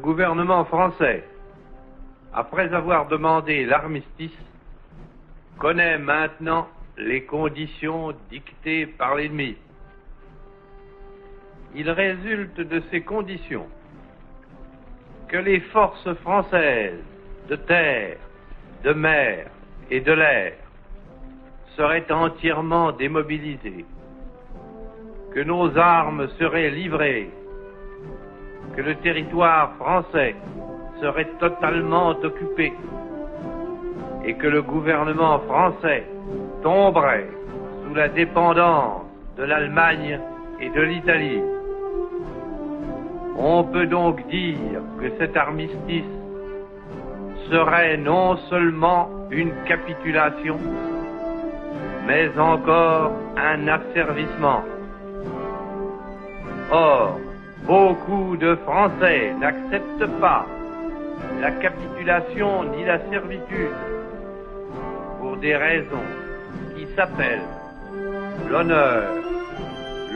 gouvernement français, après avoir demandé l'armistice, connaît maintenant les conditions dictées par l'ennemi. Il résulte de ces conditions que les forces françaises de terre, de mer et de l'air seraient entièrement démobilisées, que nos armes seraient livrées, que le territoire français serait totalement occupé et que le gouvernement français tomberait sous la dépendance de l'Allemagne et de l'Italie. On peut donc dire que cet armistice serait non seulement une capitulation, mais encore un asservissement. Or, beaucoup de Français n'acceptent pas la capitulation ni la servitude pour des raisons qui s'appellent l'honneur,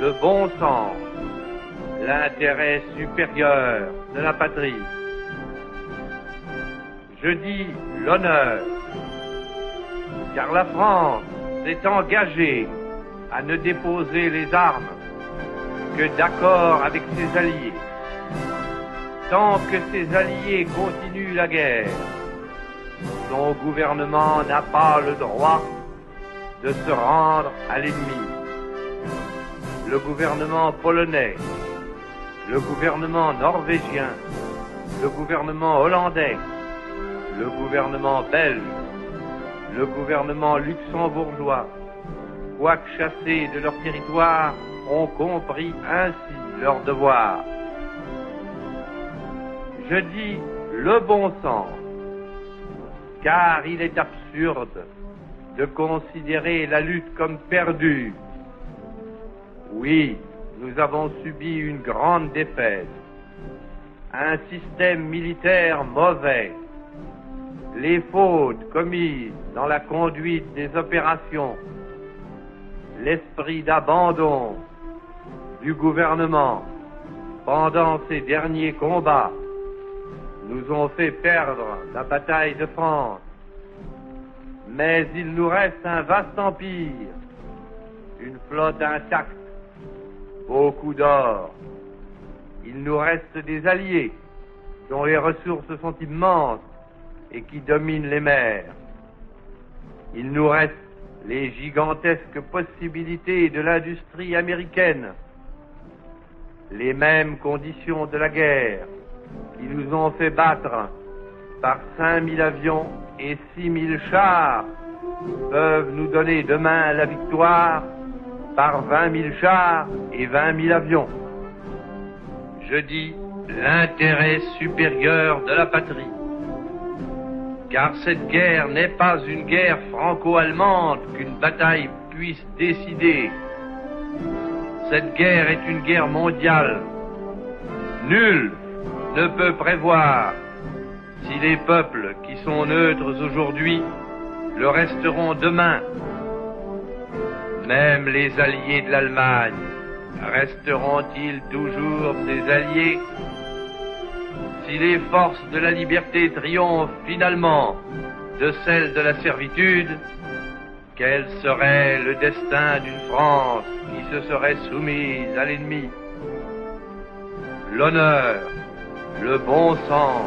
le bon sens, l'intérêt supérieur de la patrie. Je dis l'honneur, car la France s'est engagée à ne déposer les armes que d'accord avec ses alliés. Tant que ses alliés continuent la guerre, son gouvernement n'a pas le droit de se rendre à l'ennemi. Le gouvernement polonais, le gouvernement norvégien, le gouvernement hollandais, le gouvernement belge, le gouvernement luxembourgeois, quoique chassés de leur territoire, ont compris ainsi leur devoir. Je dis le bon sens, car il est absurde de considérer la lutte comme perdue. Oui, nous avons subi une grande défaite, un système militaire mauvais, les fautes commises dans la conduite des opérations, l'esprit d'abandon du gouvernement pendant ces derniers combats nous ont fait perdre la bataille de France. Mais il nous reste un vaste empire, une flotte intacte, beaucoup d'or. Il nous reste des alliés dont les ressources sont immenses et qui dominent les mers. Il nous reste les gigantesques possibilités de l'industrie américaine, les mêmes conditions de la guerre qui nous ont fait battre par 5000 avions et 6000 chars peuvent nous donner demain la victoire par 20 000 chars et 20 000 avions. Je dis l'intérêt supérieur de la patrie, car cette guerre n'est pas une guerre franco-allemande qu'une bataille puisse décider. Cette guerre est une guerre mondiale. Nul ne peut prévoir si les peuples qui sont neutres aujourd'hui le resteront demain. Même les alliés de l'Allemagne resteront-ils toujours ses alliés si les forces de la liberté triomphent finalement de celles de la servitude? Quel serait le destin d'une France qui se serait soumise à l'ennemi? L'honneur, le bon sens,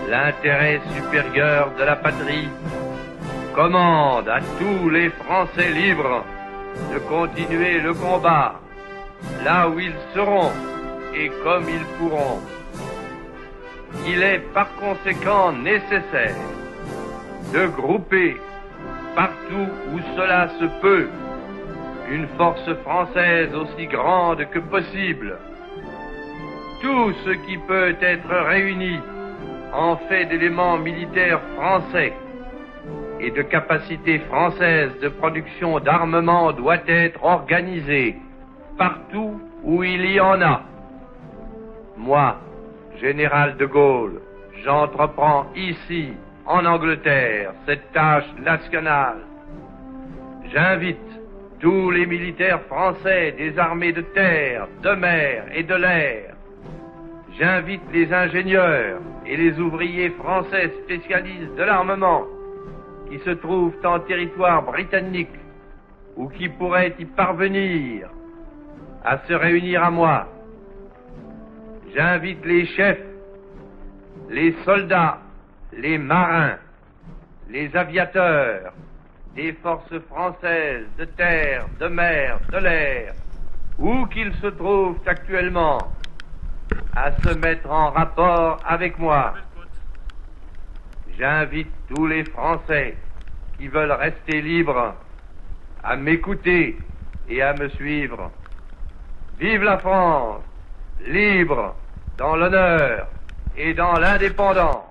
l'intérêt supérieur de la patrie commandent à tous les Français libres de continuer le combat là où ils seront et comme ils pourront. Il est par conséquent nécessaire de grouper partout où cela se peut une force française aussi grande que possible. Tout ce qui peut être réuni en fait d'éléments militaires français et de capacités françaises de production d'armement doit être organisé partout où il y en a. Moi, général de Gaulle, j'entreprends ici, en Angleterre, cette tâche nationale. J'invite tous les militaires français des armées de terre, de mer et de l'air. J'invite les ingénieurs et les ouvriers français spécialistes de l'armement qui se trouvent en territoire britannique ou qui pourraient y parvenir à se réunir à moi. J'invite les chefs, les soldats, les marins, les aviateurs des forces françaises de terre, de mer, de l'air, où qu'ils se trouvent actuellement, à se mettre en rapport avec moi. J'invite tous les Français qui veulent rester libres à m'écouter et à me suivre. Vive la France, libre, dans l'honneur et dans l'indépendance.